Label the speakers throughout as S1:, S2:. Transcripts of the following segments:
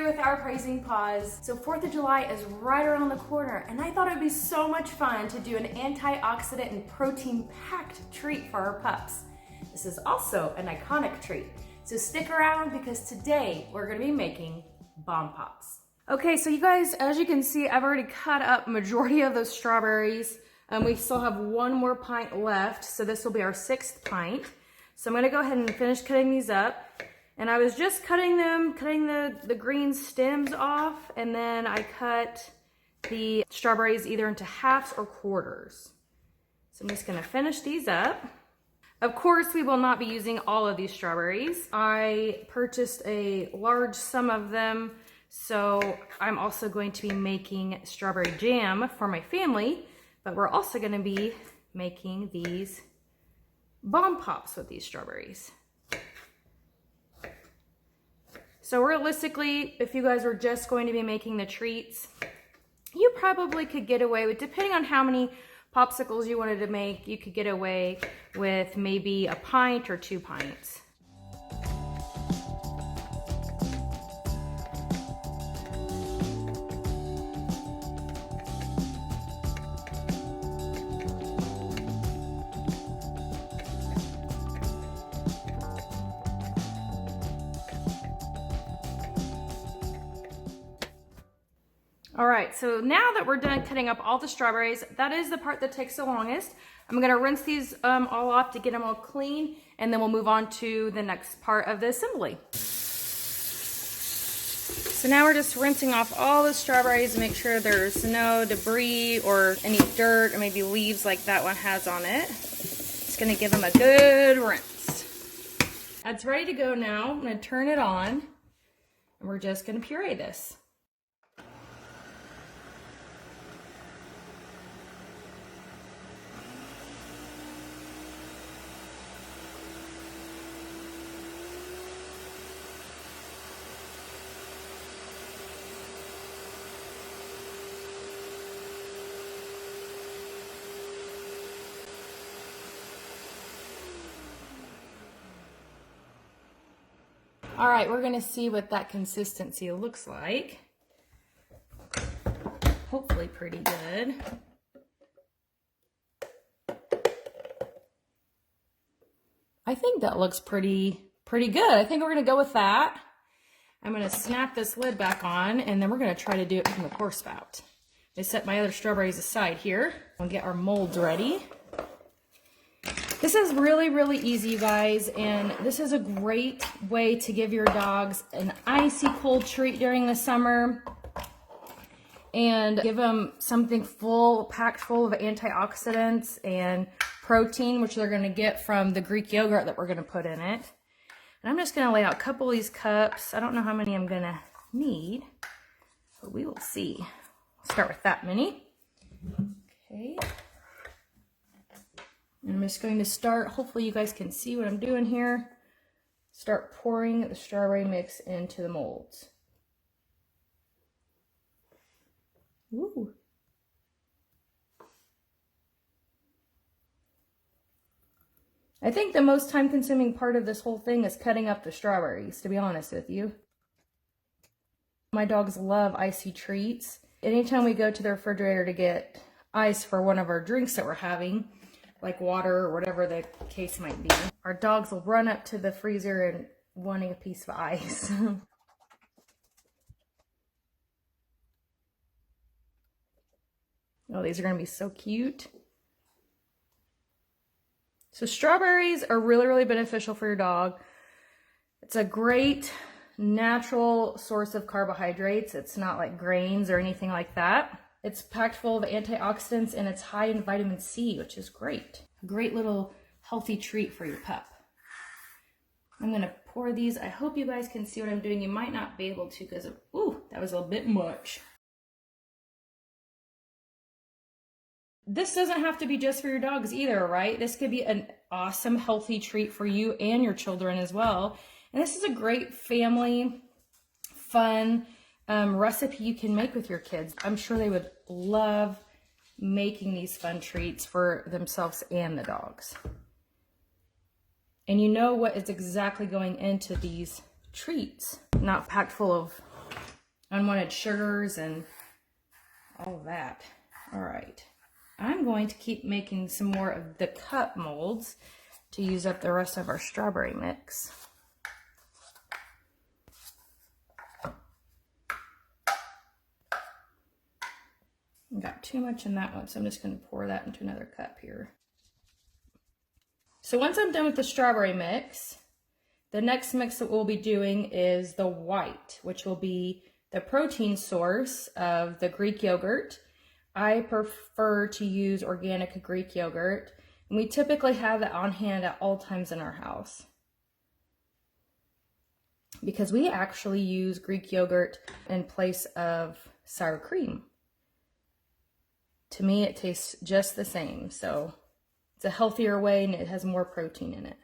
S1: With our praising paws. So 4th of July is right around the corner, and I thought it would be so much fun to do an antioxidant and protein packed treat for our pups. This is also an iconic treat, so stick around because today we're going to be making bomb pops. Okay, so you guys, as you can see, I've already cut up majority of those strawberries. We still have one more pint left, so this will be our 6th pint. So I'm going to go ahead and finish cutting these up. And I was just cutting the green stems off, and then I cut the strawberries either into halves or quarters. So I'm just gonna finish these up. Of course, we will not be using all of these strawberries. I purchased a large sum of them, so I'm also going to be making strawberry jam for my family, but we're also gonna be making these bomb pops with these strawberries. So realistically, if you guys were just going to be making the treats, you probably could get away with, depending on how many popsicles you wanted to make, you could get away with maybe a pint or 2 pints. All right, so now that we're done cutting up all the strawberries, that is the part that takes the longest. I'm gonna rinse these all off to get them all clean, and then we'll move on to the next part of the assembly. So now we're just rinsing off all the strawberries to make sure there's no debris or any dirt or maybe leaves like that one has on it. Just gonna give them a good rinse. That's ready to go now. I'm gonna turn it on, and we're just gonna puree this. All right, we're gonna see what that consistency looks like. Hopefully pretty good. I think that looks pretty good. I think we're gonna go with that. I'm gonna snap this lid back on, and then we're gonna try to do it from the pour spout. I set my other strawberries aside here. We'll get our molds ready. This is really, really easy, you guys, and this is a great way to give your dogs an icy cold treat during the summer and give them something packed full of antioxidants and protein, which they're gonna get from the Greek yogurt that we're gonna put in it. And I'm just gonna lay out a couple of these cups. I don't know how many I'm gonna need, but we will see. I'll start with that many. Okay. I'm just going to start, hopefully you guys can see what I'm doing here, start pouring the strawberry mix into the molds. Ooh. I think the most time consuming part of this whole thing is cutting up the strawberries, to be honest with you. My dogs love icy treats. Anytime we go to the refrigerator to get ice for one of our drinks that we're having, like water or whatever the case might be, our dogs will run up to the freezer and wanting a piece of ice. Oh, these are gonna be so cute. So strawberries are really, really beneficial for your dog. It's a great natural source of carbohydrates. It's not like grains or anything like that. It's packed full of antioxidants, and it's high in vitamin C, which is great. A great little healthy treat for your pup. I'm gonna pour these. I hope you guys can see what I'm doing. You might not be able to because, ooh, that was a bit much. This doesn't have to be just for your dogs either, right? This could be an awesome healthy treat for you and your children as well. And this is a great family, fun recipe you can make with your kids. I'm sure they would love making these fun treats for themselves and the dogs. And you know what is exactly going into these treats, not packed full of unwanted sugars and all that. All right, I'm going to keep making some more of the cup molds to use up the rest of our strawberry mix. I got too much in that one, so I'm just going to pour that into another cup here. So once I'm done with the strawberry mix, the next mix that we'll be doing is the white, which will be the protein source of the Greek yogurt. I prefer to use organic Greek yogurt, and we typically have that on hand at all times in our house, because we actually use Greek yogurt in place of sour cream. To me, it tastes just the same, so it's a healthier way and it has more protein in it.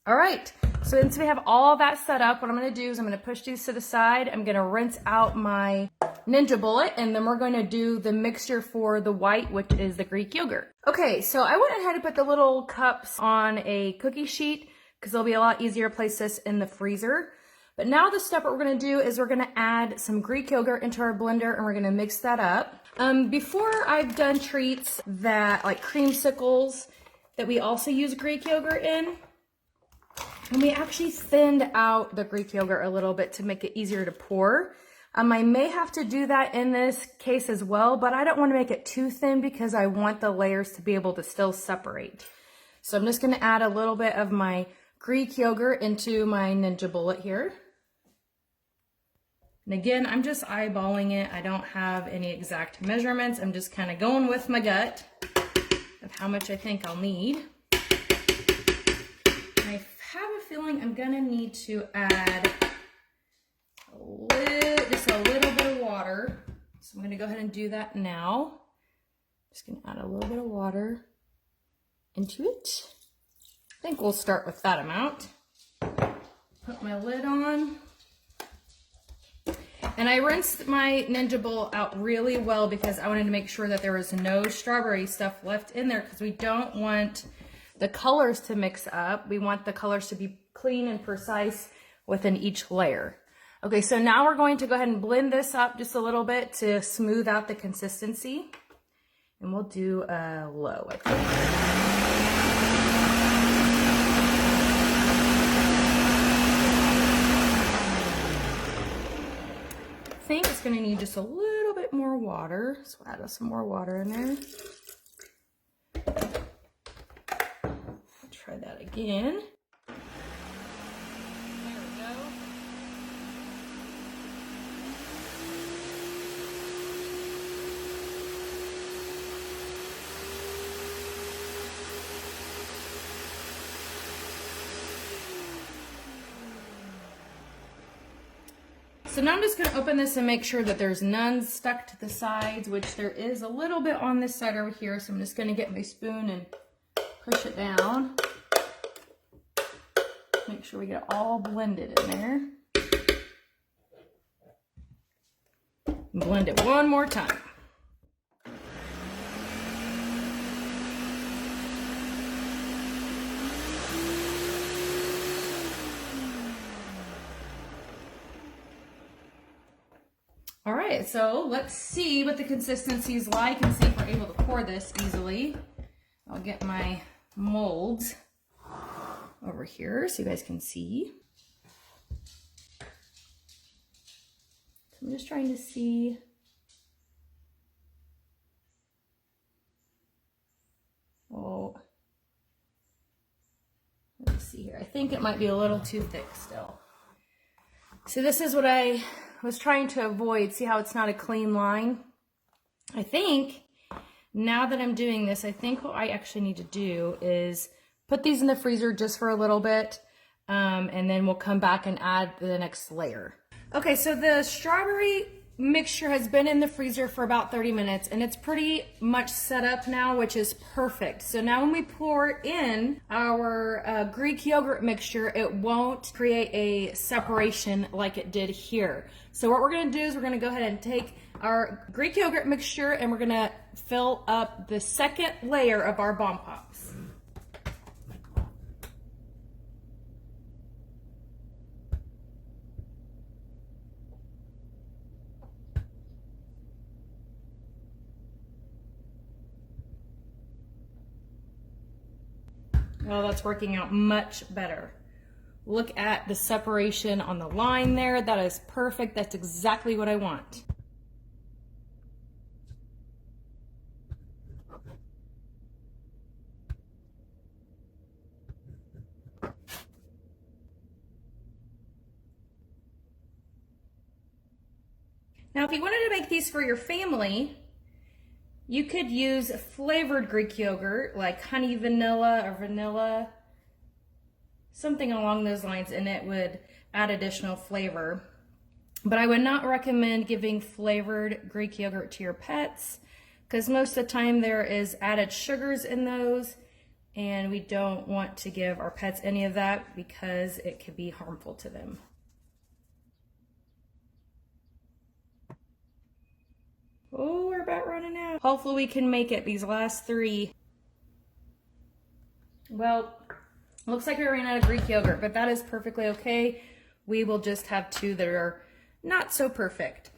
S1: All right, so since we have all that set up, what I'm gonna do is I'm gonna push these to the side. I'm gonna rinse out my Ninja Bullet, and then we're gonna do the mixture for the white, which is the Greek yogurt. Okay, so I went ahead and put the little cups on a cookie sheet because it'll be a lot easier to place this in the freezer. But now the step what we're gonna do is we're gonna add some Greek yogurt into our blender, and we're gonna mix that up. Before I've done treats that, like creamsicles, that we also use Greek yogurt in, and we actually thinned out the Greek yogurt a little bit to make it easier to pour. I may have to do that in this case as well, but I don't want to make it too thin because I want the layers to be able to still separate. So I'm just going to add a little bit of my Greek yogurt into my Ninja Bullet here. And again, I'm just eyeballing it. I don't have any exact measurements. I'm just kind of going with my gut of how much I think I'll need. And I have a feeling I'm gonna need to add just a little bit of water. So I'm gonna go ahead and do that now. Just gonna add a little bit of water into it. I think we'll start with that amount. Put my lid on. And I rinsed my Ninja Bowl out really well because I wanted to make sure that there was no strawberry stuff left in there, because we don't want the colors to mix up. We want the colors to be clean and precise within each layer. Okay, so now we're going to go ahead and blend this up just a little bit to smooth out the consistency. And we'll do a low, I think. I think it's going to need just a little bit more water, so we'll add some more water in there. I'll try that again. There we go. So now I'm just going to open this and make sure that there's none stuck to the sides, which there is a little bit on this side over here. So I'm just going to get my spoon and push it down. Make sure we get it all blended in there. Blend it one more time. All right, so let's see what the consistency is like and see if we're able to pour this easily. I'll get my molds over here so you guys can see. So I'm just trying to see. Oh, let's see here. I think it might be a little too thick still. So this is what I was trying to avoid. See how it's not a clean line? I think now that I'm doing this, I think what I actually need to do is put these in the freezer just for a little bit, and then we'll come back and add the next layer. Okay, so the strawberry mixture has been in the freezer for about 30 minutes, and it's pretty much set up now, which is perfect. So now when we pour in our Greek yogurt mixture, it won't create a separation like it did here. So what we're gonna do is we're gonna go ahead and take our Greek yogurt mixture, and we're gonna fill up the second layer of our bomb pops. Oh, that's working out much better. Look at the separation on the line there. That is perfect. That's exactly what I want. Now, if you wanted to make these for your family, you could use flavored Greek yogurt like honey vanilla or vanilla, something along those lines, and it would add additional flavor. But I would not recommend giving flavored Greek yogurt to your pets because most of the time there is added sugars in those, and we don't want to give our pets any of that because it could be harmful to them. Oh, we're about running out. Hopefully we can make it these last 3. Well, looks like we ran out of Greek yogurt, but that is perfectly okay. We will just have 2 that are not so perfect.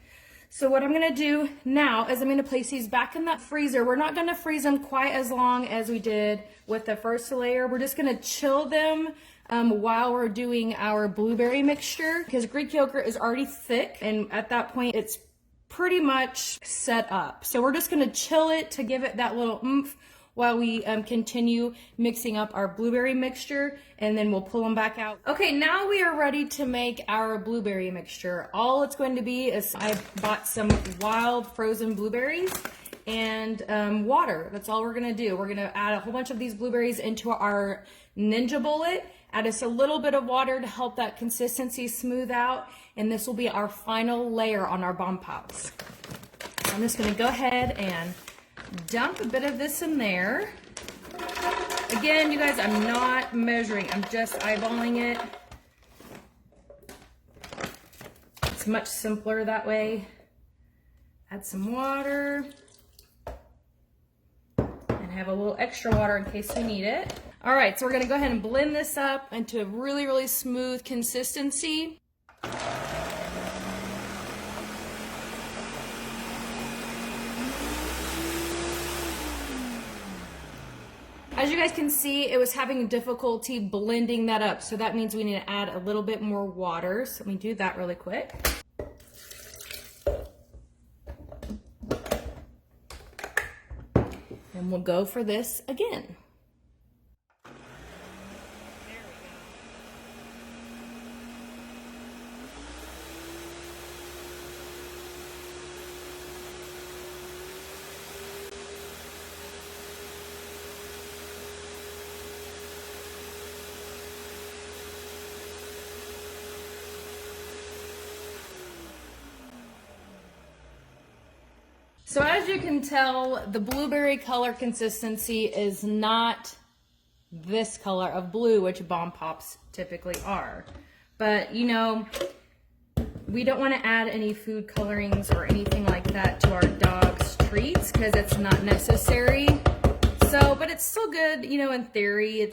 S1: So what I'm gonna do now is I'm gonna place these back in that freezer. We're not gonna freeze them quite as long as we did with the first layer. We're just gonna chill them while we're doing our blueberry mixture because Greek yogurt is already thick, and at that point it's pretty much set up. So we're just gonna chill it to give it that little oomph while we continue mixing up our blueberry mixture, and then we'll pull them back out. Okay, now we are ready to make our blueberry mixture. All it's going to be is I bought some wild frozen blueberries and water. That's all we're gonna do. We're gonna add a whole bunch of these blueberries into our Ninja bullet, add us a little bit of water to help that consistency smooth out, and this will be our final layer on our bomb pops. So I'm just gonna go ahead and dump a bit of this in there. Again, you guys, I'm not measuring, I'm just eyeballing it. It's much simpler that way. Add some water and have a little extra water in case we need it. All right, so we're gonna go ahead and blend this up into a really, really smooth consistency. As you guys can see, it was having difficulty blending that up, so that means we need to add a little bit more water. So let me do that really quick. And we'll go for this again. So as you can tell, the blueberry color consistency is not this color of blue, which bomb pops typically are. But you know, we don't want to add any food colorings or anything like that to our dog's treats because it's not necessary. So, but it's still good, you know, in theory.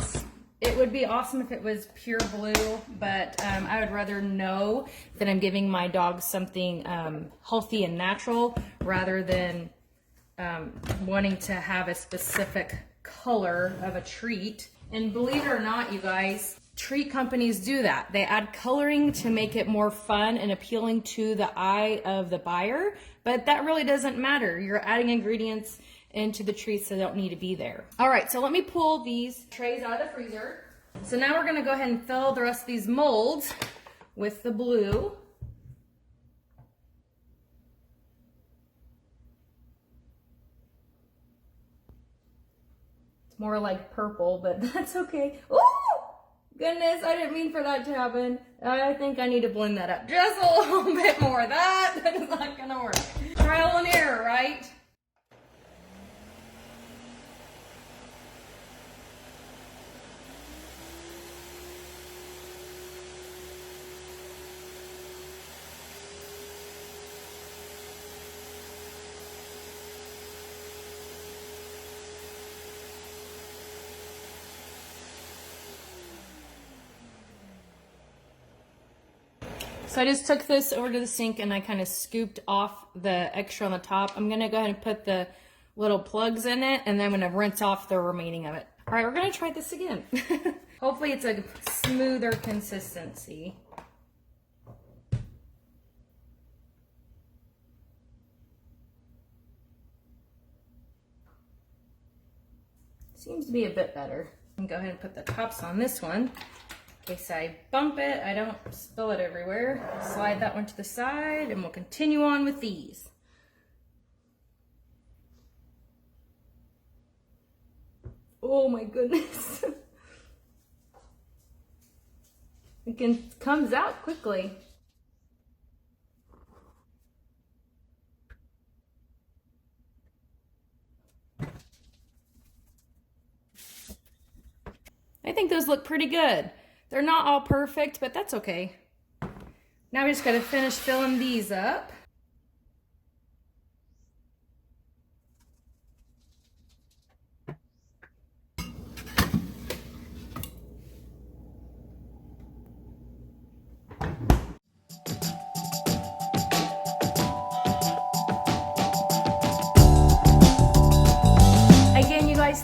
S1: It would be awesome if it was pure blue, but I would rather know that I'm giving my dog something healthy and natural rather than wanting to have a specific color of a treat. And believe it or not, you guys, treat companies do that. They add coloring to make it more fun and appealing to the eye of the buyer, but that really doesn't matter. You're adding ingredients into the treats that don't need to be there. All right, so let me pull these trays out of the freezer. So now we're gonna go ahead and fill the rest of these molds with the blue. It's more like purple, but that's okay. Ooh! Goodness, I didn't mean for that to happen. I think I need to blend that up just a little bit more. That is not gonna work. Trial and error, right? So I just took this over to the sink and I kind of scooped off the extra on the top. I'm gonna go ahead and put the little plugs in it, and then I'm gonna rinse off the remaining of it. All right, we're gonna try this again. Hopefully it's a smoother consistency. Seems to be a bit better. I'm gonna go ahead and put the tops on this one. In case I bump it, I don't spill it everywhere. Slide that one to the side and we'll continue on with these. Oh my goodness. It comes out quickly. I think those look pretty good. They're not all perfect, but that's okay. Now we just gotta finish filling these up.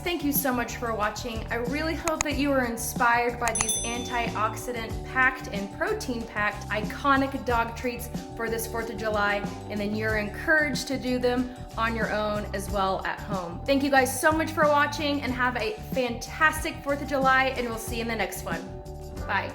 S1: Thank you so much for watching. I really hope that you were inspired by these antioxidant packed and protein packed iconic dog treats for this 4th of July, and then you're encouraged to do them on your own as well at home. Thank you guys so much for watching, and have a fantastic 4th of July, and we'll see you in the next one. Bye.